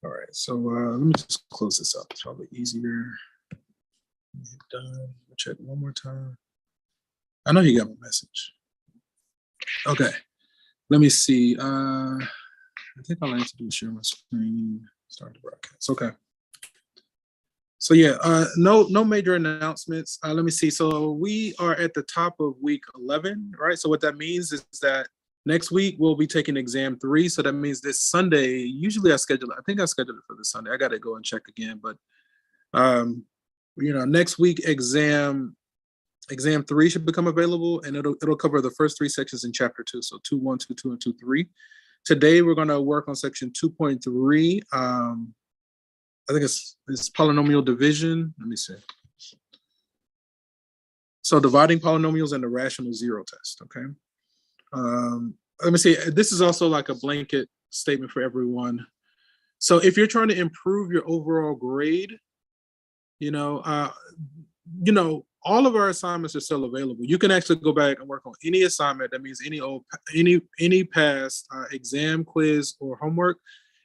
All right, so let me just close this up. It's probably easier. Done. Check one more time. I know you got my message. Okay, let me see. I think I like to do share my screen, start the broadcast. Okay. So yeah, no major announcements. Let me see. So we are at the top of week 11, right? So what that means is that next week we'll be taking exam 3. So that means this Sunday. Usually I schedule it for this Sunday. I got to go and check again, but next week exam 3 should become available, and it'll cover the first 3 sections in chapter 2. So 2.1, 2.2, and 2.3. Today we're going to work on section 2.3. I think it's polynomial division. Let me see. So dividing polynomials and the rational zero test, okay? Let me see. This is also like a blanket statement for everyone. So if you're trying to improve your overall grade, all of our assignments are still available. You can actually go back and work on any assignment. That means any past exam, quiz, or homework.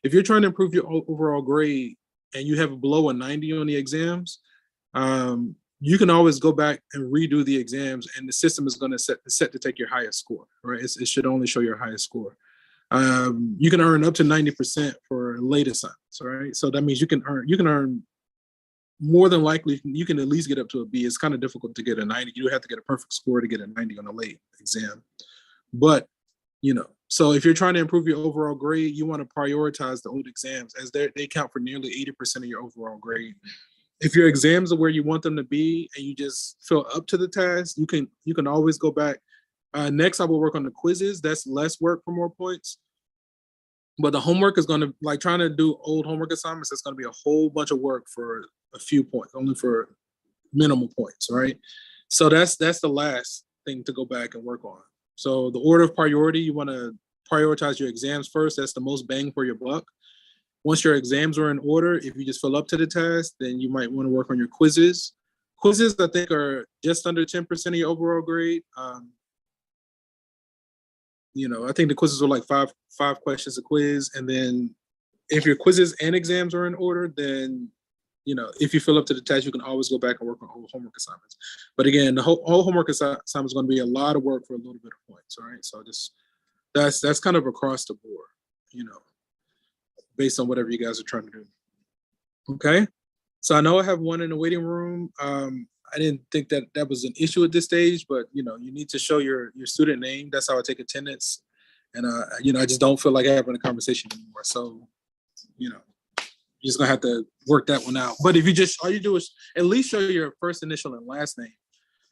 If you're trying to improve your overall grade and you have below a 90 on the exams, you can always go back and redo the exams, and the system is going to set to take your highest score, right? It should only show your highest score. You can earn up to 90% for late assignments, right? So that means you can earn more than likely, you can at least get up to a B. It's kind of difficult to get a 90. You have to get a perfect score to get a 90 on a late exam. But, so if you're trying to improve your overall grade, you want to prioritize the old exams, as they count for nearly 80% of your overall grade. If your exams are where you want them to be and you just feel up to the task, you can always go back. Next, I will work on the quizzes. That's less work for more points. But the homework is going to, like trying to do old homework assignments, it's going to be a whole bunch of work for a few points, only for minimal points, right? So that's the last thing to go back and work on. So the order of priority, you want to prioritize your exams first. That's the most bang for your buck. Once your exams are in order, if you just fill up to the task, then you might want to work on your quizzes. Quizzes, I think, are just under 10% of your overall grade. I think the quizzes are like five questions a quiz. And then if your quizzes and exams are in order, then, if you fill up to the test, you can always go back and work on all homework assignments. But again, the whole homework assignment is going to be a lot of work for a little bit of points, all right? So that's kind of across the board, based on whatever you guys are trying to do. Okay? So I know I have one in the waiting room. I didn't think that was an issue at this stage, but you need to show your student name. That's how I take attendance. And I just don't feel like having a conversation anymore. So, you're just gonna have to work that one out. But if all you do is at least show your first initial and last name,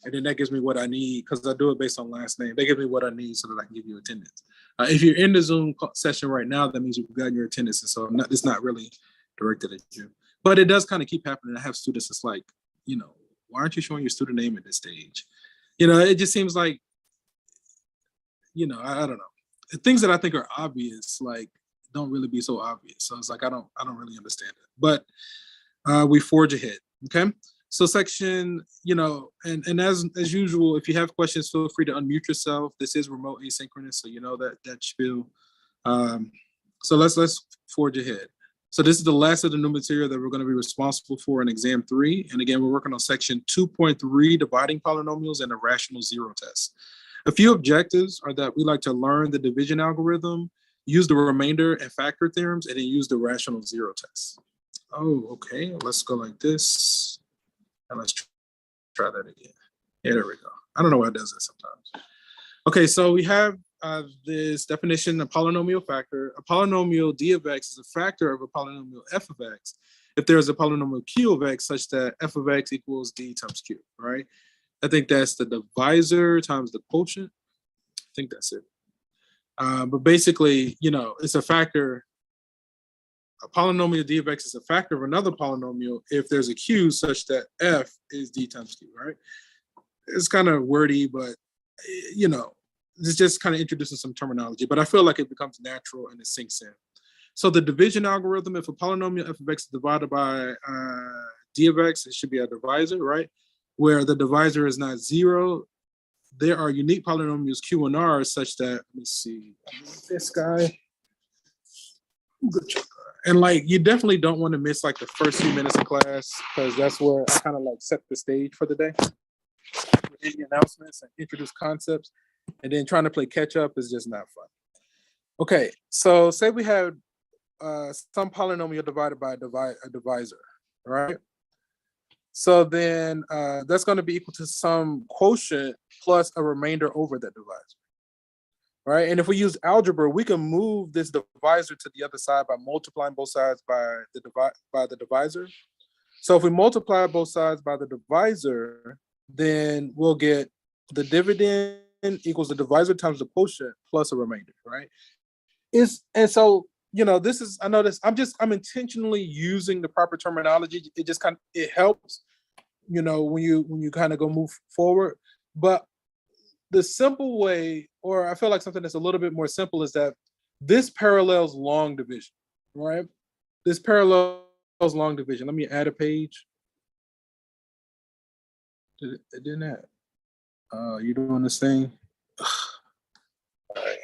and then that gives me what I need, because I do it based on last name. They give me what I need so that I can give you attendance. If you're in the Zoom session right now, that means you've got your attendance, and so it's not really directed at you. But it does kind of keep happening. I have students that's like, why aren't you showing your student name at this stage? It just seems like, I don't know. Things that I think are obvious, like, don't really be so obvious. So it's like, I don't really understand it. But we forge ahead, okay? So section, and as usual, if you have questions, feel free to unmute yourself. This is remote asynchronous, so that spiel. So let's forge ahead. So this is the last of the new material that we're going to be responsible for in exam 3. And again, we're working on section 2.3, dividing polynomials and the rational zero test. A few objectives are that we like to learn the division algorithm, use the remainder and factor theorems, and then use the rational zero test. Oh, okay. Let's go like this. And let's try that again. Yeah, there we go. I don't know why it does that sometimes. Okay, so we have this definition of polynomial factor. A polynomial d of x is a factor of a polynomial f of x if there is a polynomial q of x such that f of x equals d times q, right? I think that's the divisor times the quotient. I think that's it. But basically, it's a factor. A polynomial d of x is a factor of another polynomial if there's a q such that f is d times q, right? It's kind of wordy, but, it's just kind of introducing some terminology. But I feel like it becomes natural and it sinks in. So the division algorithm, if a polynomial f of x is divided by d of x, it should be a divisor, right? Where the divisor is not 0, there are unique polynomials Q and R such that, let me see, this guy. And like, you definitely don't want to miss like the first few minutes of class, because that's where I kind of like set the stage for the day. With any announcements and introduce concepts, and then trying to play catch up is just not fun. Okay, so say we have some polynomial divided by a divisor, right? So then that's going to be equal to some quotient plus a remainder over that divisor, right? And if we use algebra, we can move this divisor to the other side by multiplying both sides by the divisor. So if we multiply both sides by the divisor, then we'll get the dividend equals the divisor times the quotient plus a remainder, right? And so, you know, this is, I know this, I'm intentionally using the proper terminology. It just it helps, you know, when you kind of go move forward. But the simple way, or I feel like something that's a little bit more simple, is that this parallels long division, right? This parallels long division. Let me add a page. It didn't add. You doing this thing? All right,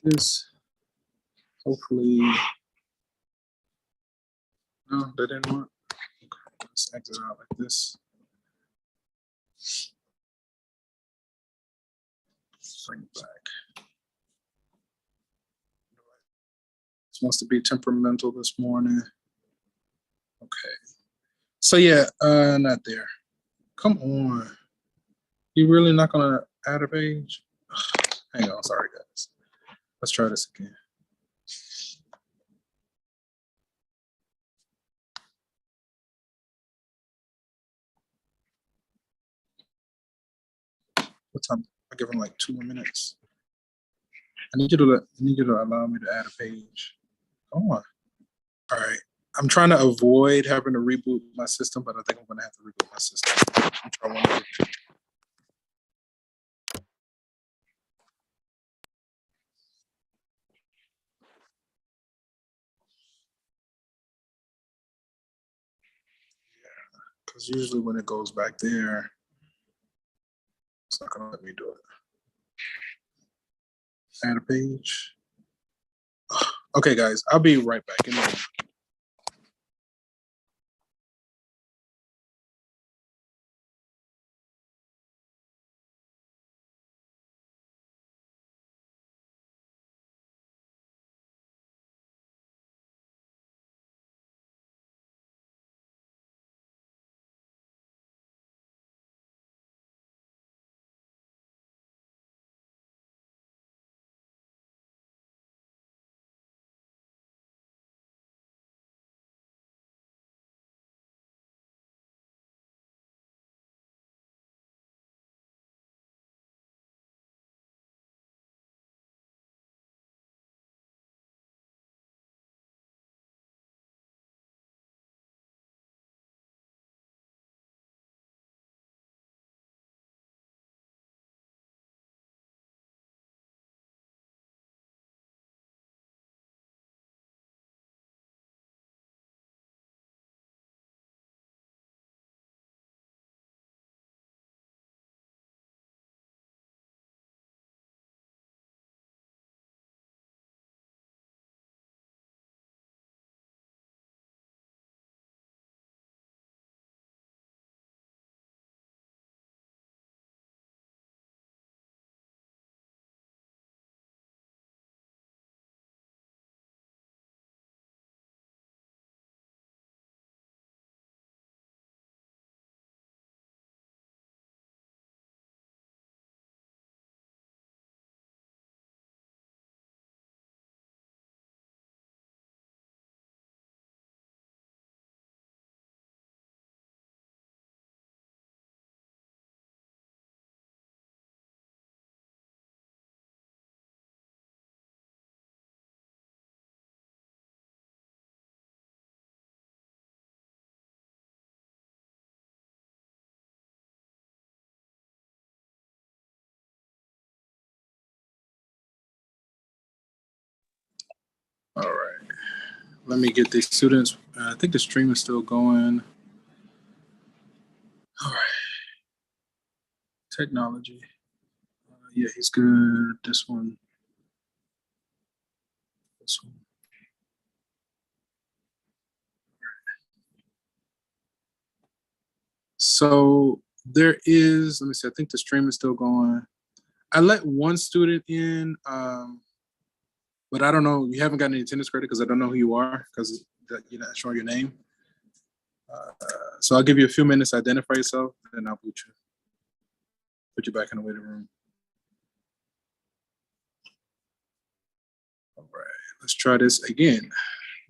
this. Hopefully, no, that didn't work. Okay, let's exit out like this. Bring it back. This wants to be temperamental this morning. Okay. So yeah, not there. Come on. You really not gonna add a page? Hang on, sorry guys. Let's try this again. What time? I give them like 2 more minutes. I need you to allow me to add a page. Come on. All right. I'm trying to avoid having to reboot my system, but I think I'm gonna have to reboot my system. I'm trying one more. Because usually when it goes back there, it's not gonna let me do it. Add a page. Okay, guys, I'll be right back. Give me a minute. Let me get these students. I think the stream is still going. All right. Technology. Yeah, he's good. This one. This one. So there is, let me see, I think the stream is still going. I let one student in, but I don't know, you haven't gotten any attendance credit because I don't know who you are because you're not showing your name. So I'll give you a few minutes to identify yourself, and I'll put you back in the waiting room. All right, let's try this again.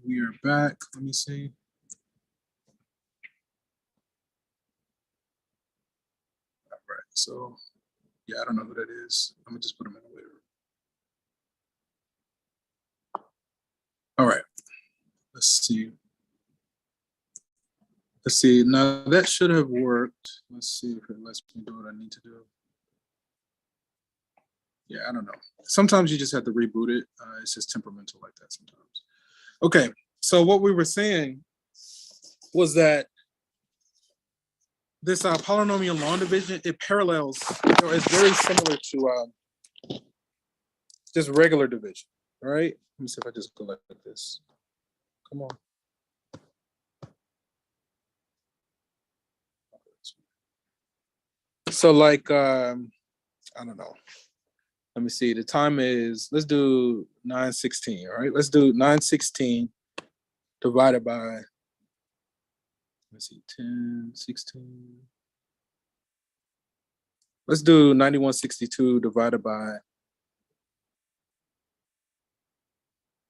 We are back. Let me see. All right, so yeah, I don't know who that is. Let me just put him in the waiting room. All right, let's see. Let's see, now that should have worked. Let's see if it lets me do what I need to do. Yeah, I don't know. Sometimes you just have to reboot it. It's just temperamental like that sometimes. Okay, so what we were saying was that this polynomial long division, it parallels, it's very similar to just regular division, all right? Let me see if I just go like this. Come on. So like, I don't know. Let me see, the time is, let's do 9:16, all right? Let's do 9:16 divided by, let's see, 10, 16. Let's do 9162 divided by,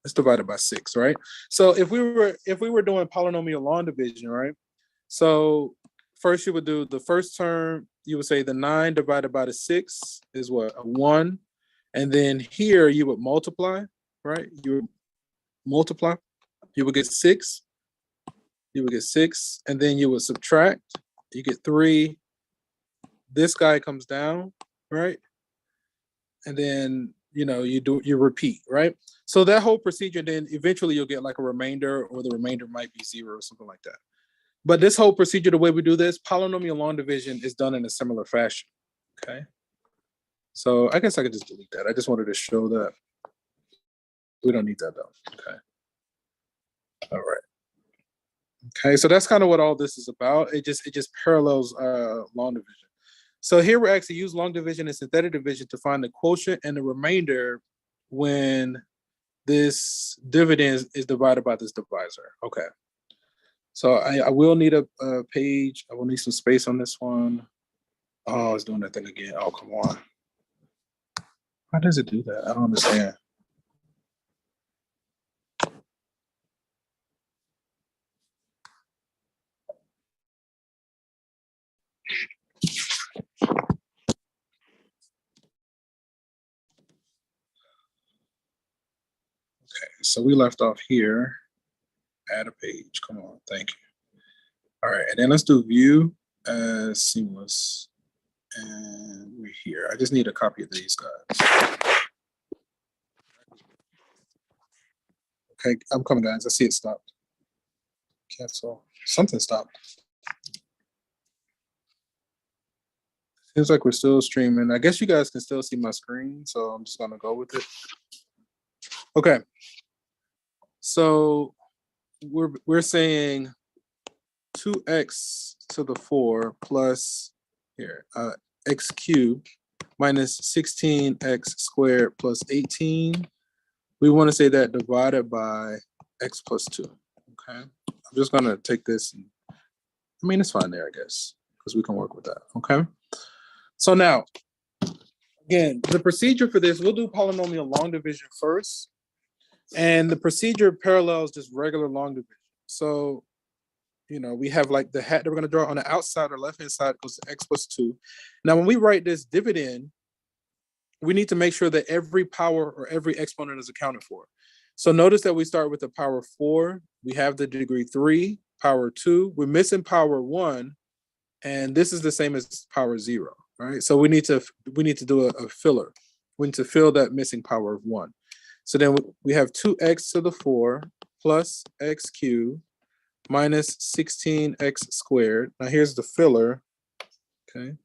let's divide it by 6, right? So if we were doing polynomial long division, right? So first you would do the first term, you would say the 9 divided by the 6 is what? A 1. And then here you would multiply, right? You would multiply, you would get 6. You would get 6, and then you would subtract, you get 3. This guy comes down, right? And then you repeat, right? So that whole procedure, then eventually you'll get like a remainder, or the remainder might be 0 or something like that. But this whole procedure, the way we do this, polynomial long division is done in a similar fashion. Okay. So I guess I could just delete that. I just wanted to show that. We don't need that though. Okay. All right. Okay, so that's kind of what all this is about. It just parallels long division. So here we're actually use long division and synthetic division to find the quotient and the remainder when this dividend is divided by this divisor. Okay. So I will need a page. I will need some space on this one. Oh, it's doing that thing again. Oh, come on. How does it do that? I don't understand. Okay, so we left off here. Add a page. Come on, thank you. All right, and then let's do view as seamless. And we're here. I just need a copy of these guys. Okay, I'm coming, guys. I see it stopped. Cancel. Something stopped. Seems like we're still streaming. I guess you guys can still see my screen, so I'm just gonna go with it. Okay. So we're saying 2x to the 4 plus here x cubed minus 16x squared plus 18. We want to say that divided by x plus 2. Okay. I'm just gonna take this. And, I mean, it's fine there, I guess, because we can work with that. Okay. So now, again, the procedure for this, we'll do polynomial long division first. And the procedure parallels just regular long division. So, we have like the hat that we're going to draw on the outside or left-hand side goes to x plus 2. Now, when we write this dividend, we need to make sure that every power or every exponent is accounted for. So notice that we start with the power 4. We have the degree 3, power 2. We're missing power 1. And this is the same as power 0. Right? So we need to do a filler. We need to fill that missing power of 1. So then we have 2x to the 4 plus x cubed minus 16x squared. Now here's the filler. Okay.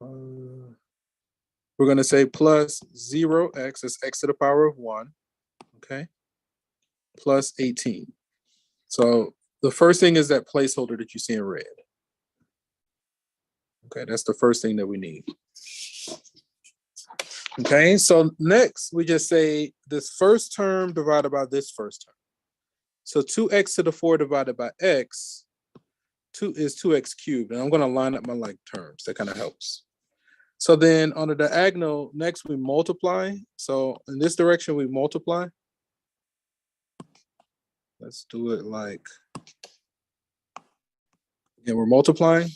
We're going to say plus 0x, is x to the power of 1. Okay. Plus 18. So the first thing is that placeholder that you see in red. Okay, that's the first thing that we need. Okay, so next we just say this first term divided by this first term. So 2x to the 4 divided by x, 2 is 2x cubed. And I'm going to line up my like terms. That kind of helps. So then on the diagonal, next we multiply. So in this direction, we multiply. Let's do it like, again, we're multiplying.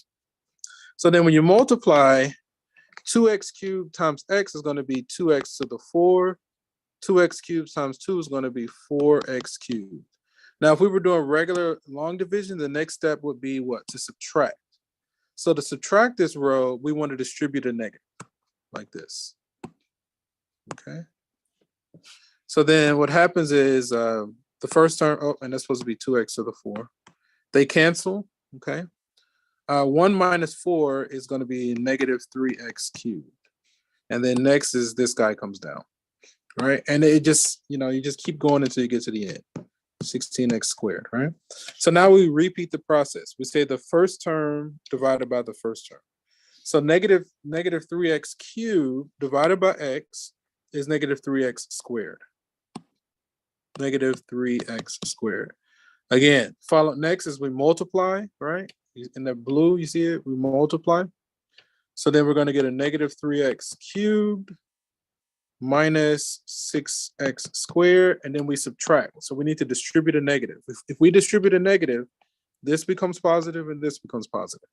So then when you multiply, 2x cubed times x is going to be 2x to the 4. 2x cubed times 2 is going to be 4x cubed. Now, if we were doing regular long division, the next step would be what? To subtract. So to subtract this row, we want to distribute a negative like this. Okay. So then what happens is the first term, oh, and that's supposed to be 2x to the 4. They cancel. Okay. 1 minus 4 is going to be negative 3x cubed. And then next is this guy comes down. Right. And it just, you just keep going until you get to the end. 16x squared, right? So now we repeat the process. We say the first term divided by the first term. So negative 3x cubed divided by x is negative 3x squared. Negative 3x squared. Again, follow next is we multiply, right? In the blue, you see it? We multiply. So then we're going to get a negative 3x cubed minus 6x squared, and then we subtract. So we need to distribute a negative. If we distribute a negative, this becomes positive and this becomes positive.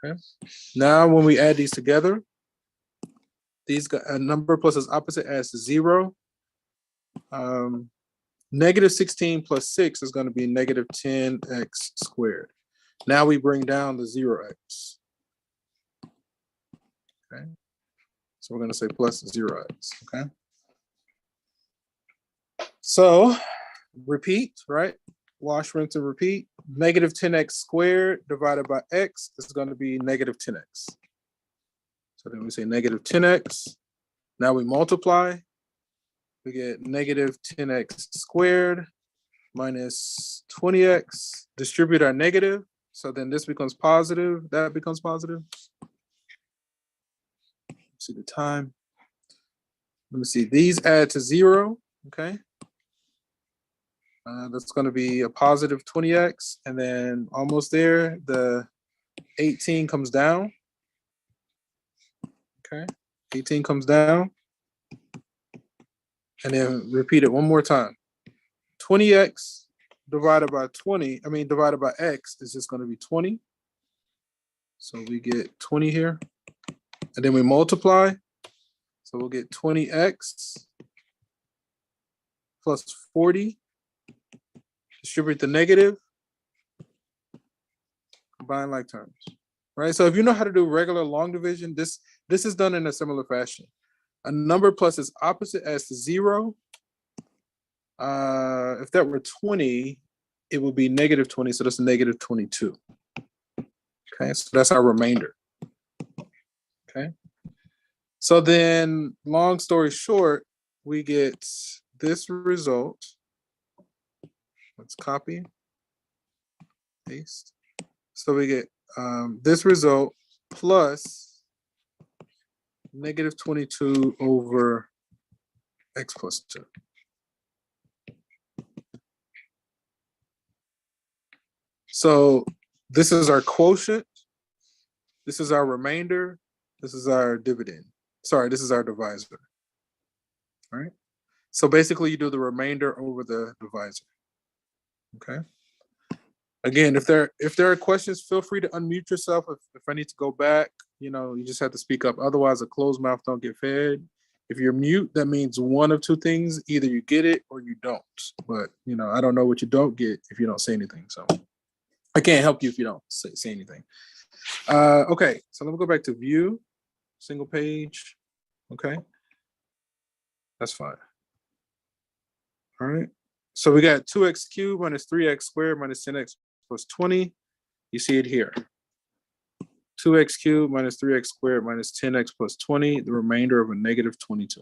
Okay. Now when we add these together, these a number plus its opposite adds to 0. Negative 16 plus 6 is going to be negative 10x squared. Now we bring down the 0x. Okay. So we're going to say plus 0x, okay? So repeat, right? Wash, rinse, and repeat. Negative 10x squared divided by x is going to be negative 10x. So then we say negative 10x. Now we multiply. We get negative 10x squared minus 20x. Distribute our negative. So then this becomes positive. That becomes positive. See the time. Let me see. These add to 0. Okay. That's going to be a positive 20x. And then almost there, the 18 comes down. Okay. 18 comes down. And then repeat it one more time. 20x divided by divided by x is just going to be 20. So we get 20 here. And then we multiply. So we'll get 20x plus 40. Distribute the negative. Combine like terms. Right? So if you know how to do regular long division, this is done in a similar fashion. A number plus its opposite adds to 0. If that were 20, it would be negative 20. So that's negative 22. Okay, so that's our remainder. Okay. So then, long story short, we get this result. Let's copy, paste. So we get this result plus negative 22 over x plus 2. So this is our quotient. This is our remainder. This is our dividend. Sorry, this is our divisor. All right. So basically, you do the remainder over the divisor. Okay. Again, if there are questions, feel free to unmute yourself. If I need to go back, you just have to speak up. Otherwise, a closed mouth don't get fed. If you're mute, that means one of two things: either you get it or you don't. But I don't know what you don't get if you don't say anything. So I can't help you if you don't say anything. Okay, so let me go back to view, single page. Okay, that's fine. All right. So we got 2x cubed minus 3x squared minus 10x plus 20. You see it here. 2x cubed minus 3x squared minus 10x plus 20, the remainder of a negative 22.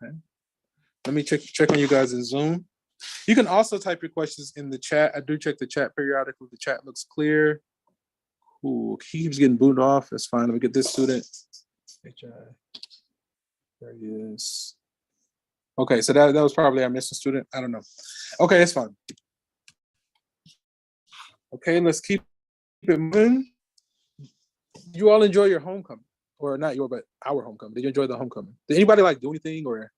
Okay. Let me check on you guys in Zoom. You can also type your questions in the chat. I do check the chat periodically. The chat looks clear. Ooh, he keeps getting booted off. That's fine. Let me get this student. There he is. Okay, so that was probably our missing student. I don't know. Okay, that's fine. Okay, let's keep it moving. You all enjoy your homecoming, or not your, but our homecoming. Did you enjoy the homecoming? Did anybody like do anything, or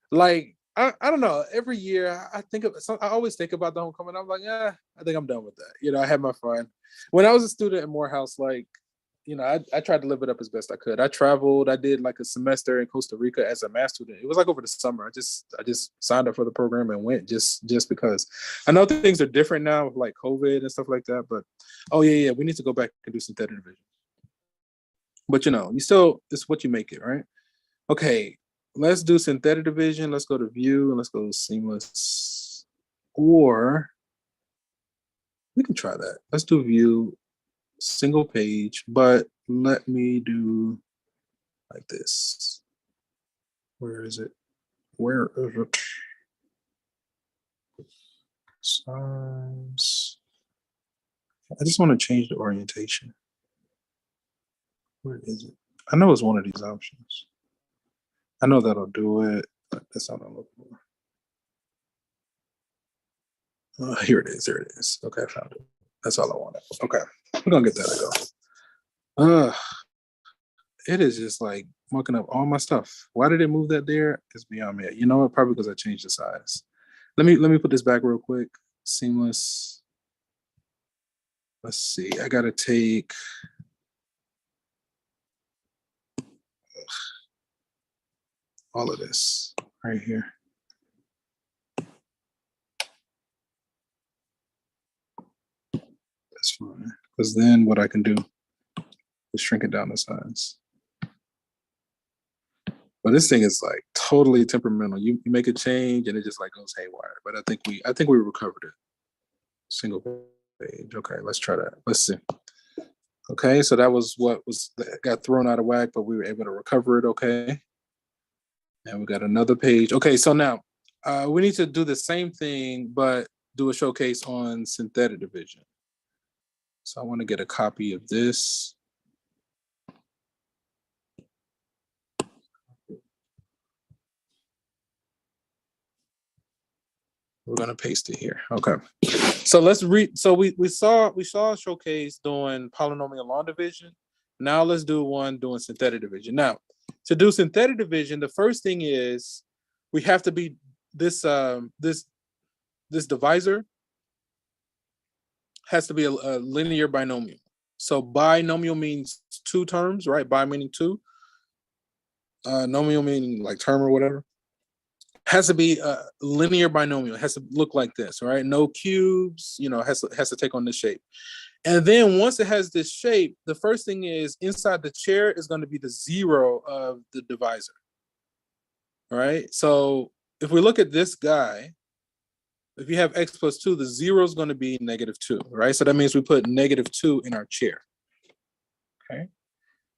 like I don't know. Every year I always think about the homecoming. I'm like, I think I'm done with that. I had my fun. When I was a student at Morehouse, like, I tried to live it up as best I could. I traveled. I did like a semester in Costa Rica as a math student. It was like over the summer. I just signed up for the program and went just because. I know things are different now with like COVID and stuff like that. But we need to go back and do synthetic division. But you still, it's what you make it, right? Okay, let's do synthetic division. Let's go to view and let's go to seamless. Or we can try that. Let's do view. Single page, but let me do like this. Where is it? Size. I just want to change the orientation. Where is it? I know it's one of these options. I know that'll do it, but that's not what I'm looking for. Here it is. There it is. Okay, I found it. That's all I wanted. Okay, we're gonna get that to go. It is just like mucking up all my stuff. Why did it move that there? It's beyond me. You know what? Probably because I changed the size. Let me put this back real quick. Seamless. Let's see. I gotta take. All of this right here. That's fine. Because then what I can do is shrink it down to size. But this thing is like totally temperamental. You make a change and it just like goes haywire. But I think we recovered it. Single page. Okay, let's try that. Let's see. Okay, so that was what got thrown out of whack, but we were able to recover it. Okay. And we got another page. Okay, so now we need to do the same thing, but do a showcase on synthetic division. So I want to get a copy of this. We're gonna paste it here. Okay. So let's read. So we saw a showcase doing polynomial long division. Now let's do one doing synthetic division. Now, to do synthetic division, the first thing is we have to be this divisor has to be a linear binomial. So binomial means two terms, right? Bi meaning two. Nomial meaning like term or whatever. Has to be a linear binomial. It has to look like this, right? No cubes, has to take on this shape. And then once it has this shape, the first thing is inside the chair is going to be the zero of the divisor, right? So if we look at this guy, if you have x plus 2, the zero is going to be -2, right? So that means we put -2 in our chair, okay?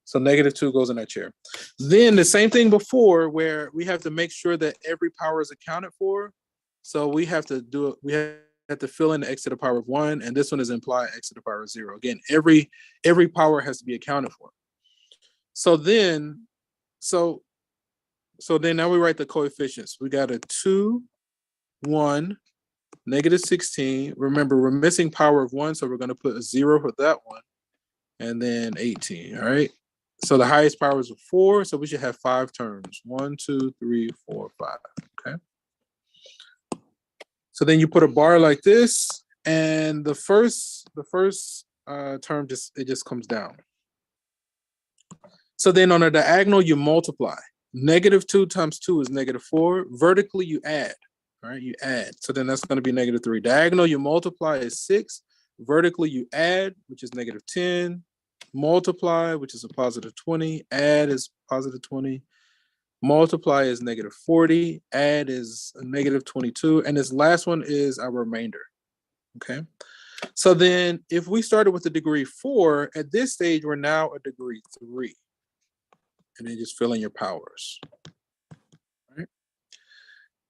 So -2 goes in that chair. Then the same thing before where we have to make sure that every power is accounted for. So we have to do it. We have to fill in the x to the power of 1, and this one is implied x to the power of 0. Again, every power has to be accounted for. So then now we write the coefficients. We got a 2, 1, -16. Remember, we're missing power of 1, so we're going to put a 0 for that one, and then 18. All right. So the highest power is a 4, so we should have 5 terms. 1, 2, 3, 4, 5. Okay. So then you put a bar like this, and the first term just comes down. So then on a diagonal you multiply. -2 times 2 is -4. Vertically you add. All right, you add. So then that's going to be -3. Diagonal you multiply is 6. Vertically you add, which is -10. Multiply, which is a +20. Add is +20. multiply is negative 40, add is a negative 22, and this last one is our remainder, okay? So then if we started with a degree 4, at this stage, we're now a degree 3. And then just fill in your powers, right?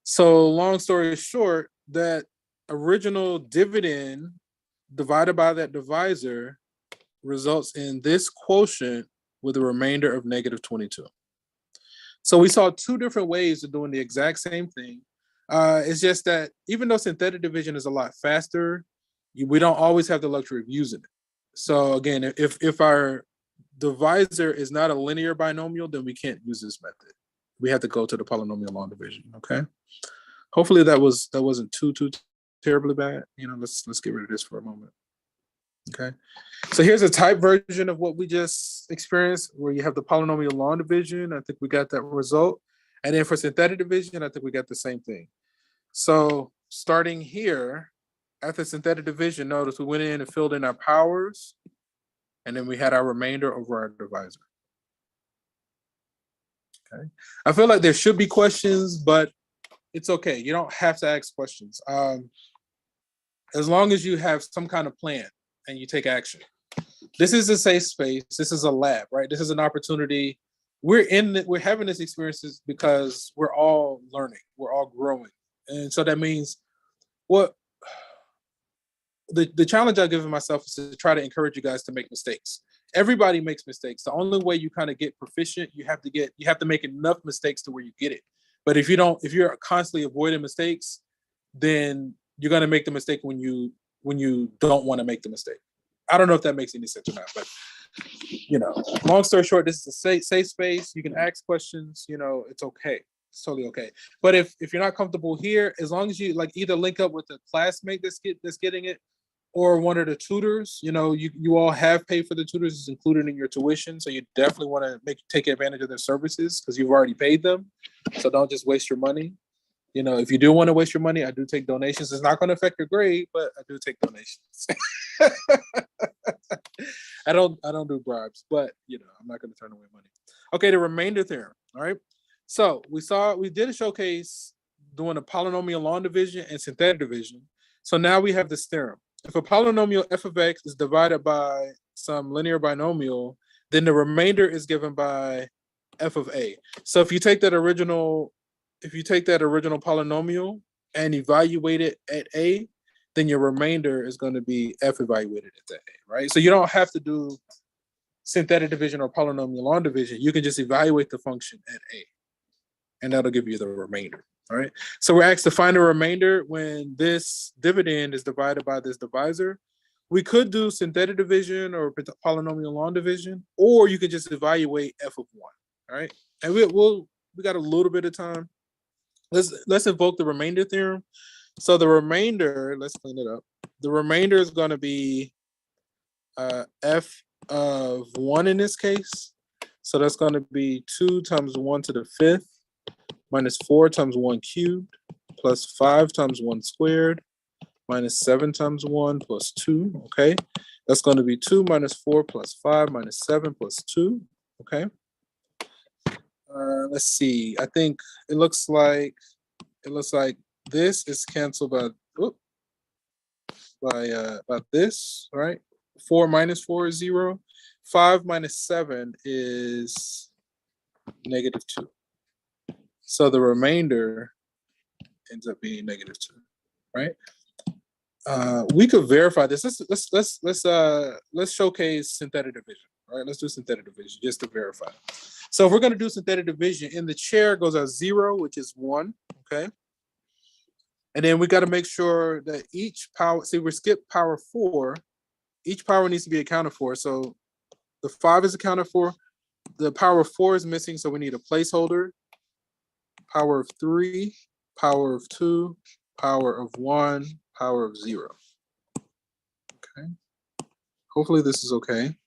So long story short, that original dividend divided by that divisor results in this quotient with a remainder of negative 22. So we saw two different ways of doing the exact same thing. It's just that even though synthetic division is a lot faster, we don't always have the luxury of using it. So again, if our divisor is not a linear binomial, then we can't use this method. We have to go to the polynomial long division, okay? Hopefully that wasn't too terribly bad. Let's get rid of this for a moment. Okay, so here's a type version of what we just experienced, where you have the polynomial long division. I think we got that result. And then for synthetic division, I think we got the same thing. So starting here, after synthetic division, notice we went in and filled in our powers, and then we had our remainder over our divisor. Okay, I feel like there should be questions, but it's okay. You don't have to ask questions. As long as you have some kind of plan and you take action. This is a safe space. This is a lab, right? This is an opportunity. We're having this experiences because we're all learning. We're all growing. And so that means what the challenge I've given myself is to try to encourage you guys to make mistakes. Everybody makes mistakes. The only way you kind of get proficient, you have to make enough mistakes to where you get it. But if you're constantly avoiding mistakes, then you're going to make the mistake when you don't want to make the mistake. I don't know if that makes any sense or not, but long story short, this is a safe space. You can ask questions. It's okay. It's totally okay. But if you're not comfortable here, as long as you either link up with a classmate that's getting it, or one of the tutors, you all have paid for the tutors, is included in your tuition. So you definitely want to take advantage of their services because you've already paid them. So don't just waste your money. If you do want to waste your money, I do take donations. It's not going to affect your grade, but I do take donations. I don't do bribes, but I'm not going to turn away money. Okay, the remainder theorem. All right. So we did a showcase doing a polynomial long division and synthetic division. So now we have this theorem. If a polynomial f of x is divided by some linear binomial, then the remainder is given by f of a. So if you take that original polynomial and evaluate it at a, then your remainder is going to be f evaluated at that a, right? So you don't have to do synthetic division or polynomial long division. You can just evaluate the function at a, and that'll give you the remainder. All right. So we're asked to find a remainder when this dividend is divided by this divisor. We could do synthetic division or polynomial long division, or you could just evaluate f of 1. All right. And we got a little bit of time. Let's invoke the remainder theorem. So the remainder, let's clean it up. The remainder is going to be f of 1 in this case. So that's going to be 2 times 1 to the 5th minus 4 times 1 cubed plus 5 times 1 squared minus 7 times 1 plus 2. Okay, that's going to be 2 minus 4 plus 5 minus 7 plus 2. Okay. Let's see. I think it looks like this is canceled by this, right? 4 minus 4 is 0. 5 minus 7 is negative 2. So the remainder ends up being negative 2, right? We could verify this. Let's showcase synthetic division. All right, let's do synthetic division just to verify. So if we're going to do synthetic division, in the chair goes out 0, which is 1. Okay. And then we got to make sure that each power, we skip power 4. Each power needs to be accounted for. So the 5 is accounted for. The power of 4 is missing, so we need a placeholder. Power of 3, power of 2, power of 1, power of 0. Okay. Hopefully this is okay.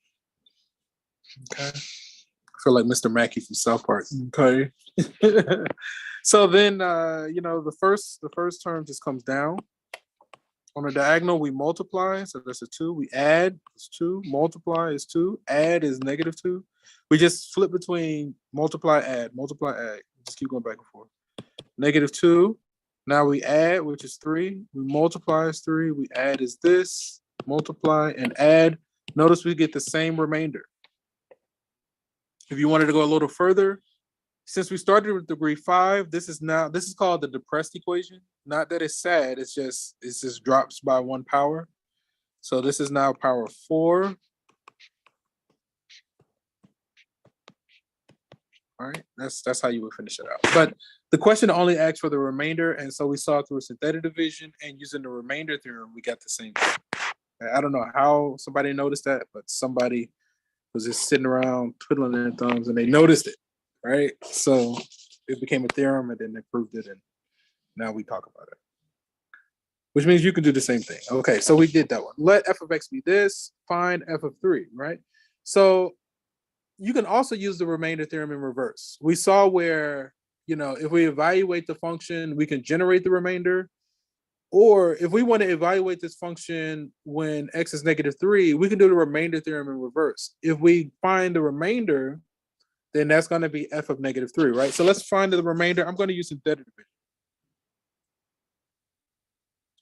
Okay. I feel like Mr. Mackey from South Park. Okay. So then, the first term just comes down. On the diagonal, we multiply, so that's a 2. We add, it's 2. Multiply is 2. Add is negative 2. We just flip between multiply, add, Just keep going back and forth. -2. Now we add, which is 3. We multiply is 3. We add is this. Multiply and add. Notice we get the same remainder. If you wanted to go a little further, since we started with degree 5, this is called the depressed equation. Not that it's sad, it just drops by 1 power. So this is now power 4. All right, that's how you would finish it out. But the question only asks for the remainder, and so we saw through synthetic division and using the remainder theorem, we got the same thing. I don't know how somebody noticed that, but somebody was just sitting around twiddling their thumbs and they noticed it, right? So it became a theorem and then they proved it, and now we talk about it. Which means you can do the same thing. Okay, so we did that one. Let f of x be this, find f of 3, right? So you can also use the remainder theorem in reverse. We saw where, if we evaluate the function, we can generate the remainder. Or if we want to evaluate this function when x is -3, we can do the remainder theorem in reverse. If we find the remainder, then that's going to be f of -3, right? So let's find the remainder. I'm going to use synthetic division.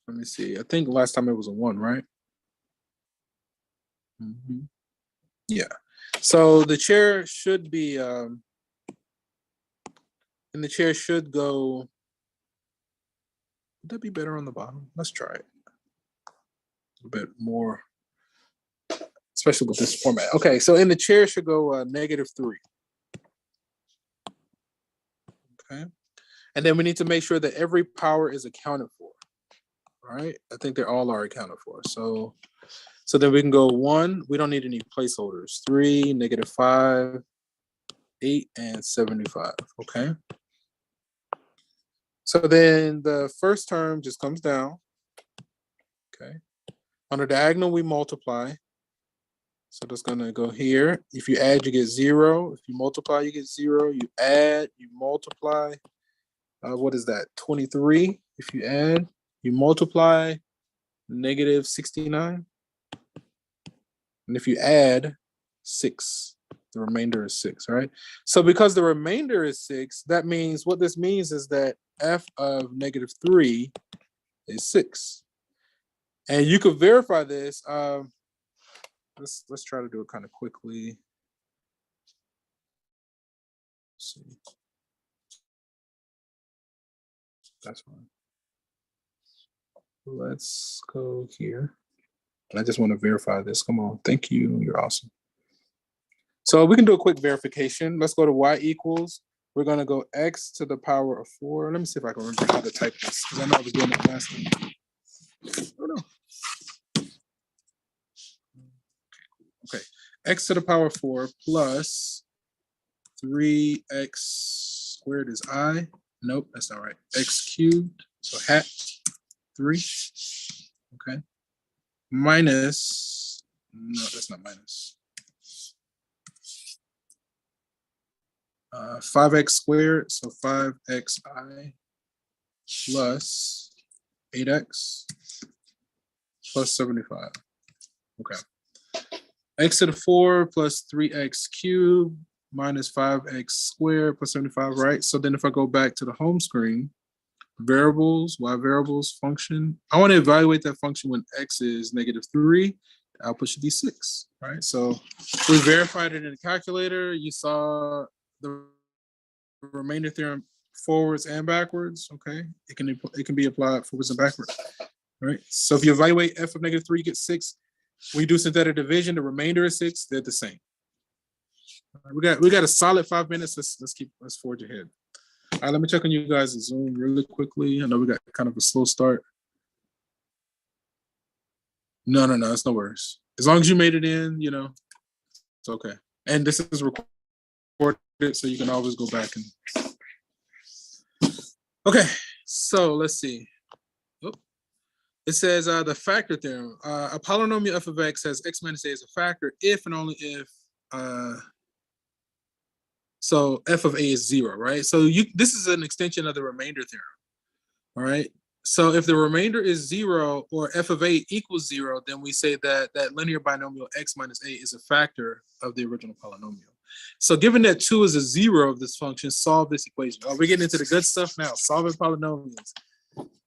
Let me see. I think last time it was a 1, right? Yeah. So the chair should be, and the chair should go. Would that be better on the bottom? Let's try it. A bit more, especially with this format. Okay, so in the chair should go -3. Okay. And then we need to make sure that every power is accounted for. All right. I think they all are accounted for. So then we can go 1. We don't need any placeholders. 3, -5, 8, and 75. Okay. So then the first term just comes down. Okay. On the diagonal, we multiply. So that's going to go here. If you add, you get 0. If you multiply, you get 0. You add, you multiply. What is that? 23. If you add, you multiply, -69. And if you add 6, the remainder is 6, right? So because the remainder is 6, that means what this means is that f of -3 is 6. And you could verify this. Let's try to do it kind of quickly. Let's see. That's fine. Let's go here. I just want to verify this. Come on. Thank you. You're awesome. So we can do a quick verification. Let's go to y equals. We're going to go x to the power of 4. Let me see if I can remember how to type this, because I know I was doing it last time. Oh, no. Okay. X to the power of 4 plus 3x squared is I. Nope, that's not right. X cubed. So hat 3. Okay. Minus, no, that's not minus. 5x squared, so 5xi plus 8x plus 75. Okay. X to the 4 plus 3x cubed minus 5x squared plus 75, right? So then if I go back to the home screen, variables, y variables, function. I want to evaluate that function when x is -3. The output should be 6, right? So we verified it in the calculator. You saw the remainder theorem forwards and backwards. Okay, it can be applied forwards and backwards. All right. So if you evaluate f of -3, you get 6. We do synthetic division. The remainder is 6. They're the same. Right, we got a solid 5 minutes. Let's forge ahead. All right, let me check on you guys' Zoom really quickly. I know we got kind of a slow start. No, it's no worries. As long as you made it in, it's okay. And this is recorded, so you can always go back and. Okay, so let's see. It says the factor theorem. A polynomial f of x has x minus a as a factor if and only if. So f of a is 0, right? So this is an extension of the remainder theorem, all right? So if the remainder is 0 or f of a equals 0, then we say that that linear binomial x minus a is a factor of the original polynomial. So given that 2 is a 0 of this function, solve this equation. Oh, we're getting into the good stuff now, solving polynomials.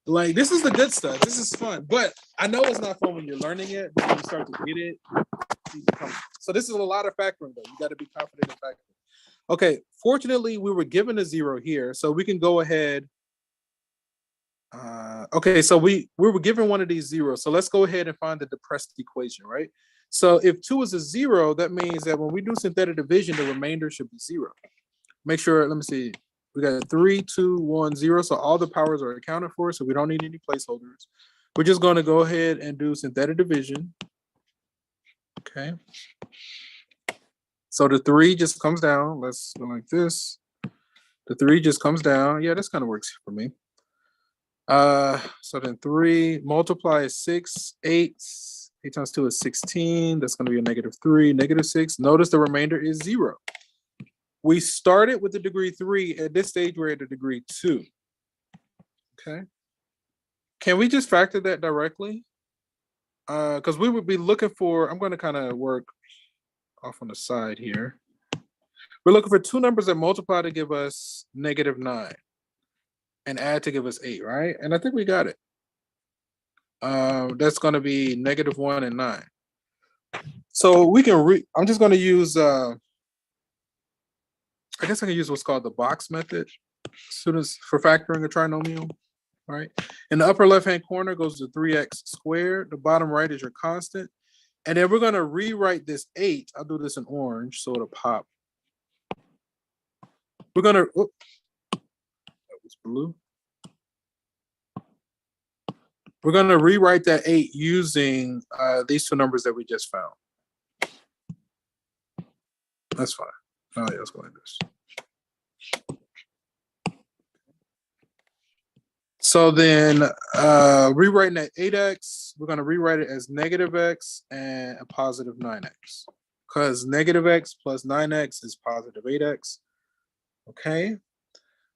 Like, this is the good stuff. This is fun. But I know it's not fun when you're learning it, but when you start to get it, so this is a lot of factoring, though. You got to be confident in factoring. Okay, fortunately, we were given a 0 here, so we can go ahead. Okay, so we were given one of these zeros. So let's go ahead and find the depressed equation, right? So if 2 is a 0, that means that when we do synthetic division, the remainder should be 0. Make sure, let me see. We got 3, 2, 1, 0. So all the powers are accounted for, so we don't need any placeholders. We're just going to go ahead and do synthetic division. Okay. So the 3 just comes down. Let's go like this. The 3 just comes down. Yeah, this kind of works for me. So then 3 multiply is 6, 8. 8 times 2 is 16. That's going to be a -3, -6. Notice the remainder is 0. We started with the degree 3. At this stage, we're at the degree 2. Okay. Can we just factor that directly? Because we would be looking for, I'm going to kind of work off on the side here. We're looking for 2 numbers that multiply to give us -9 and add to give us 8, right? And I think we got it. That's going to be -1 and 9. So we can I'm just going to use, I guess I can use what's called the box method, students, for factoring a trinomial, right? In the upper left-hand corner goes the 3x squared. The bottom right is your constant. And then we're going to rewrite this 8. I'll do this in orange so it'll pop. We're going to, that was blue. We're going to rewrite that 8 using these 2 numbers that we just found. That's fine. Oh, yeah, let's go like this. So then rewriting that 8x, we're going to rewrite it as -x and a +9x. Because -x plus 9x is +8x. Okay.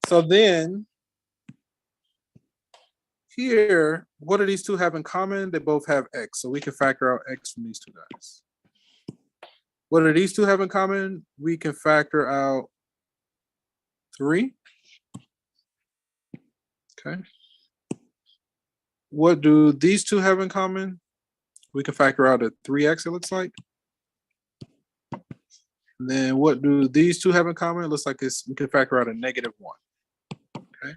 So then here, what do these 2 have in common? They both have x. So we can factor out x from these 2 guys. What do these 2 have in common? We can factor out 3. Okay. What do these 2 have in common? We can factor out a 3x, it looks like. And then what do these 2 have in common? It looks like we can factor out a -1. Okay.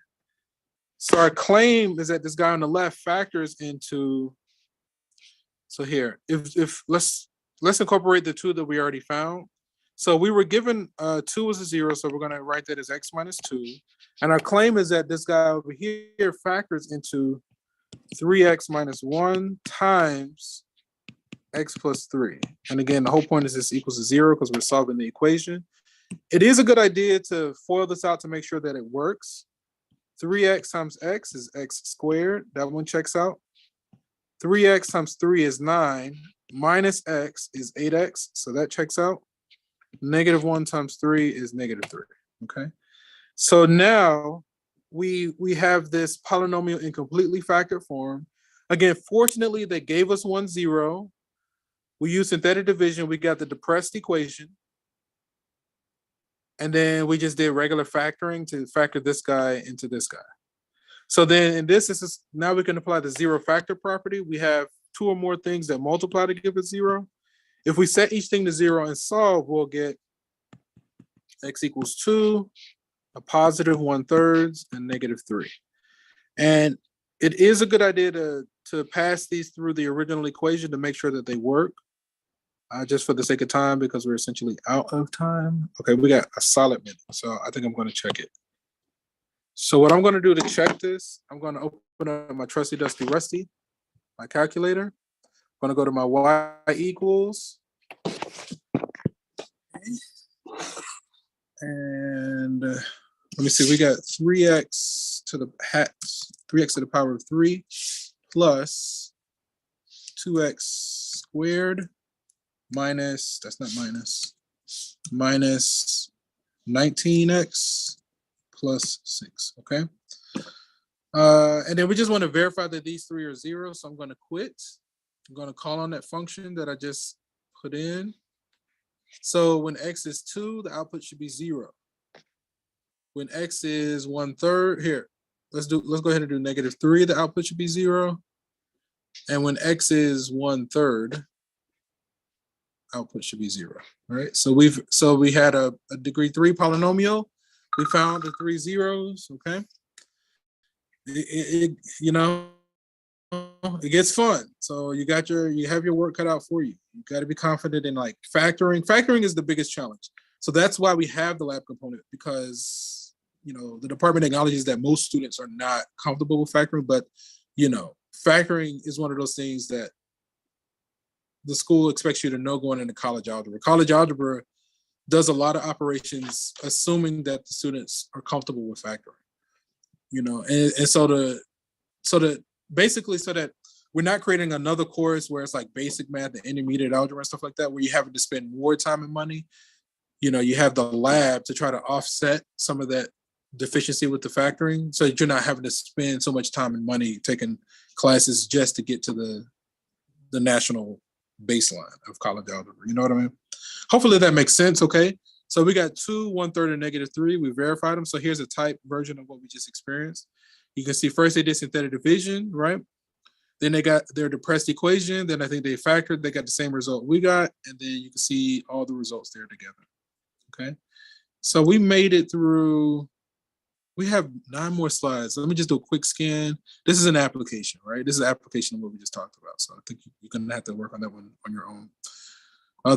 So our claim is that this guy on the left factors into, so here, if let's incorporate the 2 that we already found. So we were given 2 as a 0, so we're going to write that as x minus 2. And our claim is that this guy over here factors into 3x minus 1 times x plus 3. And again, the whole point is this equals to 0 because we're solving the equation. It is a good idea to FOIL this out to make sure that it works. 3x times x is x squared. That one checks out. 3x times 3 is 9. Minus x is 8x. So that checks out. -1 times 3 is -3. Okay. So now we have this polynomial in completely factored form. Again, fortunately, they gave us 1, 0. We used synthetic division. We got the depressed equation. And then we just did regular factoring to factor this guy into this guy. So then in this instance, now we can apply the 0 factor property. We have 2 or more things that multiply to give us 0. If we set each thing to 0 and solve, we'll get x equals 2, a +1/3, and -3. And it is a good idea to pass these through the original equation to make sure that they work. Just for the sake of time, because we're essentially out of time. Okay, we got a solid minute, so I think I'm going to check it. So what I'm going to do to check this, I'm going to open up my trusty dusty rusty, my calculator. I'm going to go to my y equals. And let me see, we got 3x to the power of 3 plus 2x squared minus, that's not minus, minus 19x plus 6, okay? And then we just want to verify that these 3 are 0, so I'm going to quit. I'm going to call on that function that I just put in. So when x is 2, the output should be 0. When x is 1/3, here, let's go ahead and do -3, the output should be 0. And when x is 1/3, output should be 0. All right. So we had a degree 3 polynomial. We found the 3 zeros. Okay. You know, it gets fun. So you have your work cut out for you. You got to be confident in like factoring. Factoring is the biggest challenge. So that's why we have the lab component, because the department acknowledges that most students are not comfortable with factoring, but factoring is one of those things that the school expects you to know going into college algebra. College algebra does a lot of operations assuming that the students are comfortable with factoring. And so that we're not creating another course where it's like basic math and intermediate algebra and stuff like that, where you're having to spend more time and money. You have the lab to try to offset some of that deficiency with the factoring, so that you're not having to spend so much time and money taking classes just to get to the national baseline of college algebra. You know what I mean? Hopefully that makes sense. Okay. So we got 2, 1/3, and -3. We verified them. So here's a type version of what we just experienced. You can see first they did synthetic division, right? Then they got their depressed equation. Then I think they factored. They got the same result we got. And then you can see all the results there together. Okay. So we made it through. We have 9 more slides. Let me just do a quick scan. This is an application, right? This is an application of what we just talked about. So I think you're going to have to work on that one on your own.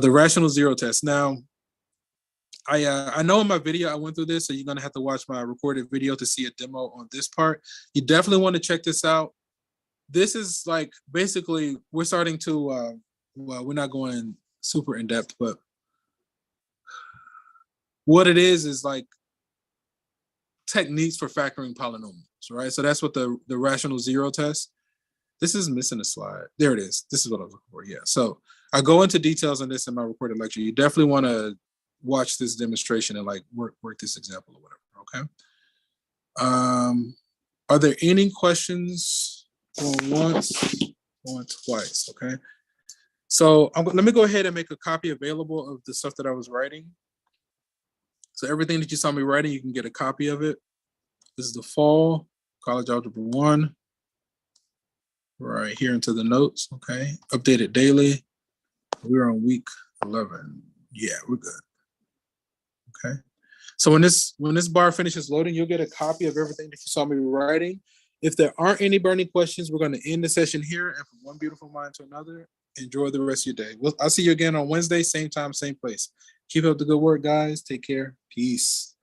The rational zero test. Now, I know in my video I went through this, so you're going to have to watch my recorded video to see a demo on this part. You definitely want to check this out. This is like, basically, we're starting to, well, we're not going super in depth, but what it is like techniques for factoring polynomials, right? So that's what the rational zero test. This is missing a slide. There it is. This is what I was looking for. Yeah. So I go into details on this in my recorded lecture. You definitely want to watch this demonstration and like work this example or whatever. Okay. Are there any questions on once, on twice? Okay. So let me go ahead and make a copy available of the stuff that I was writing. So everything that you saw me writing, you can get a copy of it. This is the fall, College Algebra 1. Right here into the notes, okay? Updated daily. We're on week 11. Yeah, we're good. Okay. So when this bar finishes loading, you'll get a copy of everything that you saw me writing. If there aren't any burning questions, we're going to end the session here, and from one beautiful mind to another, enjoy the rest of your day. I'll see you again on Wednesday, same time, same place. Keep up the good work, guys. Take care. Peace.